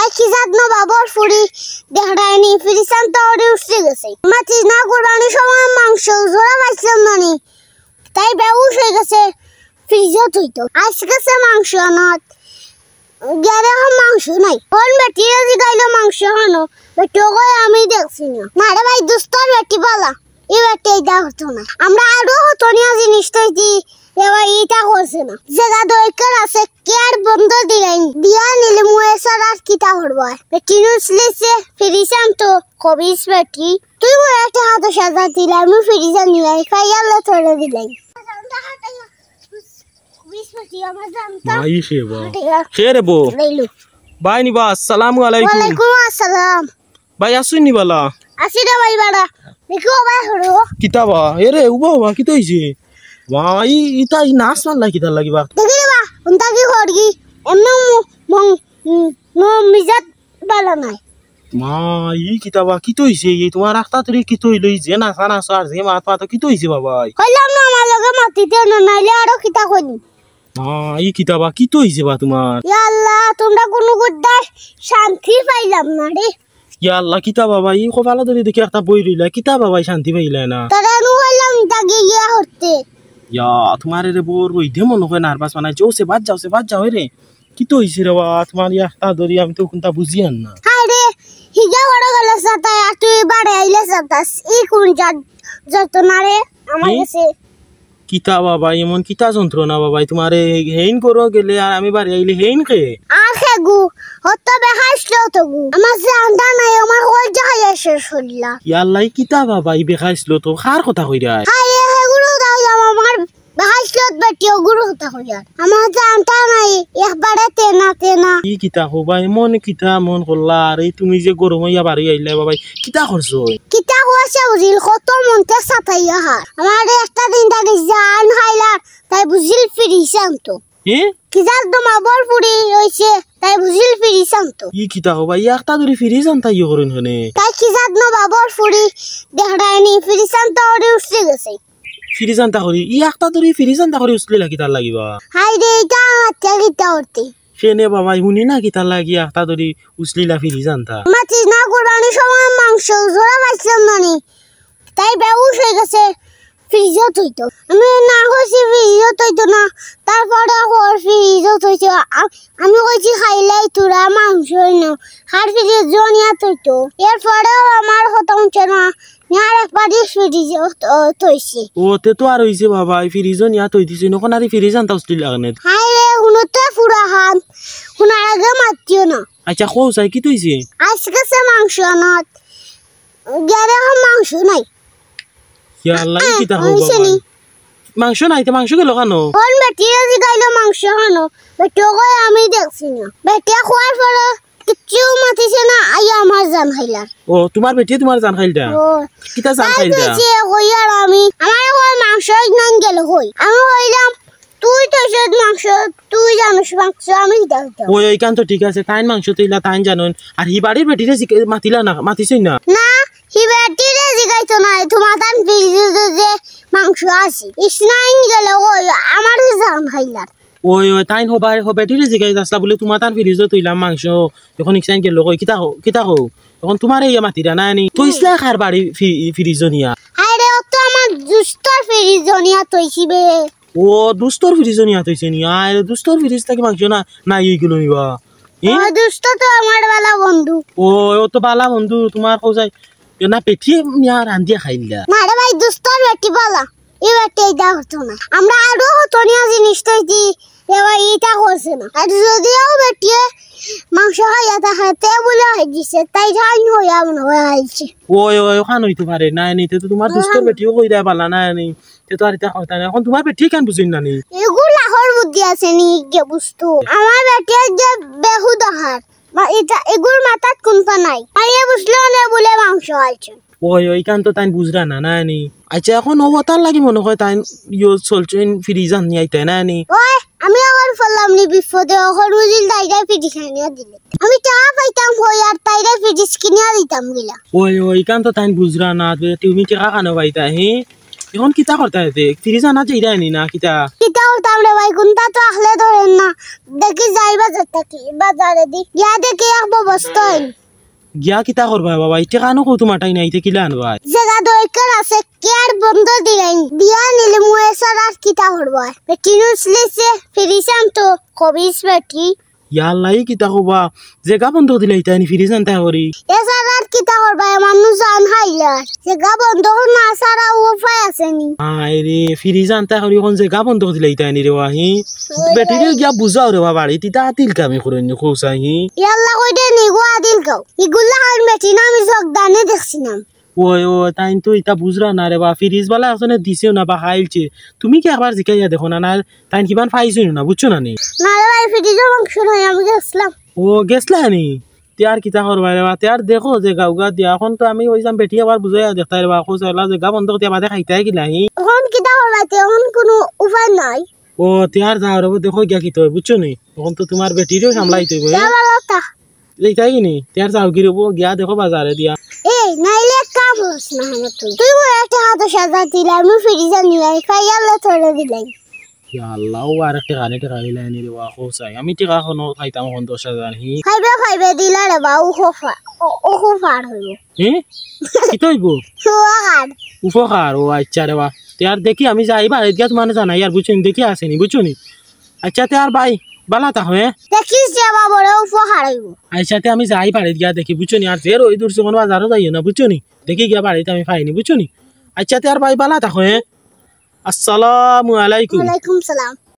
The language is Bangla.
তাই কি জানো বাবর ফুরি দেখায়নি ফিরিসান তাওরে উঠে গেছে মাটি না কোরবানি সময় মাংস জোড়া পাইছিলাম নানি তাই বেউস হয়ে গেছে ফ্রিজে থইতো আজকে সে মাংস আনত গেরে মাংস নাই কোন বেটি আজি গাইলো মাংস হানো বেটো কই আমি দেখছি না মারে ভাই দুস্তর বেটি বালা এই বেটি দা হতো না আমরা আরো হতনিয়া জিনিস তৈছি এবার এটা করছে না জায়গা দরকার আছে কেয়ার বন্ধ দিলেন দিয়া নিলে মুয়ে সারার কিতা করবো বেটি নুসলেছে ফিরিসান তো কবিস বেটি তুই মোর একটা হাতে সাজা দিলে আমি ফিরিসান নিলাই খাইয়ালে ধরে দিলেন ভাই নিবা আসসালামু আলাইকুম ওয়ালাইকুম আসসালাম ভাই আসুন নি বালা আসি রে ভাই বাড়া দেখো ভাই হলো কিতাবা এরে উবা উবা কিতা হইছে ভাই ইতা ই নাচ মান লাগি তার লাগিবা দেখি রে বা উনতা কি করগি এমন মং মিজাত বালা নাই মা ই কিতাবা কিতা হইছে এই তোমার রাস্তা তরি কিতা হইলই যে না সানা সার যে মাত মাত কিতা হইছে বাবা কইলাম না আমার লগে মাটিতে না নাইলে আরো কিতা কইনি মা ই কিতাবা কিতা হইছে বা তোমার ইয়া আল্লাহ তোমরা কোনো গুদ্দার শান্তি পাইলাম না রে ইয়া আল্লাহ কিতা বাবা ই কপালা ধরে দেখি একটা বই রইলা কিতা বাবা শান্তি পাইলা না তারা নু হইলাম তাকে গিয়া হতে ইয়া তোমার রে বোর ওই দে মনে হয় নার্ভাস বানাই সে বাদ যাও রে কিতা হইছে রে বাবা তোমার ইয়া একটা ধরি আমি তো কোনটা বুঝিয়ান না হায় রে হিগা বড় গেল সাতা তুই বাড়ি আইলে সাতাস ই কোন যত না রে আমার কাছে কিতা বাবা এমন কিতা যন্ত্রণা বাবা তোমার হেইন করো গেলে আর আমি বাড়ি আইলে হেইন কে আর খেগু হত বেহাইছিল তো গু আমার জানতা নাই আমার হল যায় শেষ হইলা ইয়াল্লাই কিতা বাবা ই বেখাইছিল তো কার কথা কইরা হায় রে হেগুলো দাও আমার বেহাইছিল বেটিও গুরু কথা কইরা আমার জানতা নাই একবারে তেনা ই কিতা হবা এমন কিতা মন করলা আর তুমি যে গরম হইয়া বাড়ি আইলে বাবা কিতা করছো কিতা হইছে বুঝিল কত মনতে সাতাইয়া হার আমার একটা দিন থেকে জান হাইলা তাই বুঝিল ফিরিসাম তো কি জাল তোমা বল ফুরি হইছে তাই বুঝিল ফিরিসাম তো ই কিতা হবা ই একটা ধরে ফিরিসাম তাই করুন হনে তাই কি জানো বাবর ফুরি দেখায়নি ফিরিসাম তাওরে উঠে গেছে ফিরিসাম তা করি ই একটা ধরে ফিরিসাম তা করে উছলে লাগি তার লাগিবা হাই রে এটা আত্মা কিতা করতে সেনে বাবা শুনি না কি তার লাগি একটা ধরে উছলিলা ফিরিসাম তা মাটি না কোরবানি সময় মাংস জোড়া পাইছিলাম নানি তাই বেউস হয়ে গেছে ফ্রিজে থইতো আমি না কইছি ফ্রিজে থইতো না তারপরে ওর ফ্রিজে থইতো আমি কইছি খাইলাই তোরা মাংস না হার ফ্রিজে জনিয়া থইতো এরপরেও আমার কথা উঠছে না আর একবারই ফ্রিজে থইছি ও তে তো আর হইছে বাবা ফ্রিজে নিয়া থই দিছে নখন আর ফ্রিজ আনতা উছলিলা কেনে হাই রে হুনতে পুরা হান হুনার আগে মাতিও না আচ্ছা কও চাই কি তৈছে আজকে সে মাংস আনত গেরে মাংস নাই ইয়া আল্লাহ কিতা হবো মাংস নাই তো মাংস গেল কেন কোন বেটি আজি গাইলো মাংস হানো বেটো কই আমি দেখছি না বেটি খোয়ার পরে কিচ্ছু মাতিছে না আই আমার জান খাইলা ও তোমার বেটি তোমার জান খাইলটা কিতা জান খাইলটা যে কই আর আমি আমার কই মাংস নাই গেল কই আমি কইলাম তুই তো সদ মাংস তুই জানিস মাংস আমি দাও ওই কান তো ঠিক আছে তাইন মাংস তইলা তাইন জানুন আর হি বাড়ির বেটিরে মাতিলা না মাতিছই না না হি বেটিরে জিগাইতো না তোমার তান ফ্রিজে যে মাংস আছে ইসনাইন গেল ওই আমার জান খাইলা ওই তাইন বেটিরে জিগাই আসলা বলে তোমার তান ফ্রিজে তইলাম মাংস এখন ইসনাইন গেল কই কিতা কও এখন তোমার এই মাতিরা না নি তুইছলা খার বাড়ি ফ্রিজে নিয়া আরে ও তো আমার দুস্তর ফ্রিজে নিয়া তইছিবে ও দুস্তর ফ্রিজে নিয়া তইছে নি আর দুস্তর ফ্রিজ থেকে মাংস না নাই এইগুলো নিবা ও দুস্ত তো আমার বালা বন্ধু ও তো বালা বন্ধু তোমার কও যাই না পেটি নিয়া রান্দিয়া খাইলা মারে ভাই দুস্তর বেটি বালা এই বেটি দা হতো না আমরা আরো হতনিয়া জিনিস তৈছি এবার এটা করছে না আর যদিও বেটি মাংস খাইয়া তাহাতে বলে হইছে তাই জানি হইয়া মনে হয় আইছে ওই খান হইতে পারে না নিতে তো তোমার দুস্তর বেটিও কই দেয়া বালা না নি তে তো আর এটা কথা না এখন তোমার বেটি কেন বুঝিন না নি এগুলা হর বুদ্ধি আছে নি কে বুঝতো আমার বেটি যে বেহুদা হার এটা এগুর মাথাত কোনটা নাই আইয়া বুঝলো না বলে মাংস আইছে ওই কান তো তাই বুঝরা না না নি আচ্ছা এখন ও তার লাগি মনে হয় তাই ইউ চলছেন ফ্রিজ আনি আইতে না নি ওই আমি আবার ফলাম নি বিপদে হরমুজিল দাইরা ফ্রিজ কিনিয়া দিলে আমি টাকা পাইতাম হই আর তাইরা ফ্রিজ কিনিয়া দিতাম গিলা ওই কান তো তাই বুঝরা না তুমি টাকা কেন পাইতা হে এখন কিতা করতে ফ্রিজ আনা যাইরা নি না কিতা কিতা করতাম রে রে ভাই কোনটা তো আখলে ধরেন না দেখি যাই বাজার থাকি বাজারে দি গিয়া দেখি এক ববস্থা গিয়া কিতা করবা বাবা ইটা কানো কো তোমার টাই নাইতে কিলা আনবা জায়গা দরকার আছে কেয়ার বন্ধ দিলেন দিয়া নিলে মুয়ে সারার কিতা করবা বেটিনুস লিছে ফিরিসাম তো কবিস বেটি ইয়াল্লাই কিতা কবা জেগা বন্ধ দিলে ইটা নি ফিরিজ আনতা করি এ সারার কিতা করবা মানুষ জান হাইলার জায়গা বন্ধ না সারা উপায় আছে নি আরে ফিরিজ আনতা করি কোন জেগা বন্ধ দিলে ইটা নি রে ওয়াহি বেটিরে গিয়া বুঝাও রে বাবা বাড়ি তিতা তিল কামে করেন নি কোসাহি ইয়াল্লা কইতে নি গো আদিল গাও ইগুলা হান বেটি না আমি জগদানে দেখছিলাম ওই ও তাই তো ইটা বুঝরা না রে বা ফিরিজ বালা আসলে দিছেও না বা খাইলছে তুমি কি একবার জিকাইয়া দেখো না না তাই কিমান ফাইছো না বুঝছো না নি না রে ভাই ফিরিজের মাংস নয় আমি গেছিলাম ও গেছলা নি त्यार किता करबा रे बा त्यार देखो जे गाउगा दिया এখন তো আমি ওইজাম বেটি আবার বুঝাইয়া দেখতা রে বা কোসালা যে গা বন্ধ করতে বাদে খাইতা কি লাহি এখন কিতা করবাতে এখন কোনো উপায় নাই ও त्यार যাও রে দেখো গিয়া কি তো বুঝছো নি এখন তো তোমার বেটিরও সামলাইতে হইবে চালাটা এইটাই কি নি त्यार যাও কি রে গিয়া দেখো বাজারে দিয়া এই নাইলে কাম হস না তুই তুই মোর একটা হাতে সাজা দিলা আমি ফ্রিজে নিলাই খাইয়ালে তোরে দিলাই ইয়া আল্লাহ ও আর একটা গানে টাকা দিলা নি রে বা কোসাই আমি টাকা কোনো খাইতাম কোন 10000 হি খাইবে দিলা রে বা ও খোফার হইব কি তইবো সুয়ার উপকার ও আচ্ছা রে বা त्यार দেখি আমি যাইবা এদিকে তোমার জানা ইয়ার বুঝছো নি দেখি আসেনি বুঝছো নি আচ্ছা त्यार ভাই বালা তা হয় দেখিস যে বাবা বড় উপকার হইব আইসাতে আমি যাই বাড়িতে গিয়া দেখি বুঝছো নি আর যে ওই দূর কোন বাজারও যাইও না বুঝছো নি দেখি গিয়া বাড়িতে আমি পাইনি বুঝছো নি আচ্ছা त्यार ভাই বালা তা হয় আসসালামু আলাইকুম ওয়ালাইকুম সালাম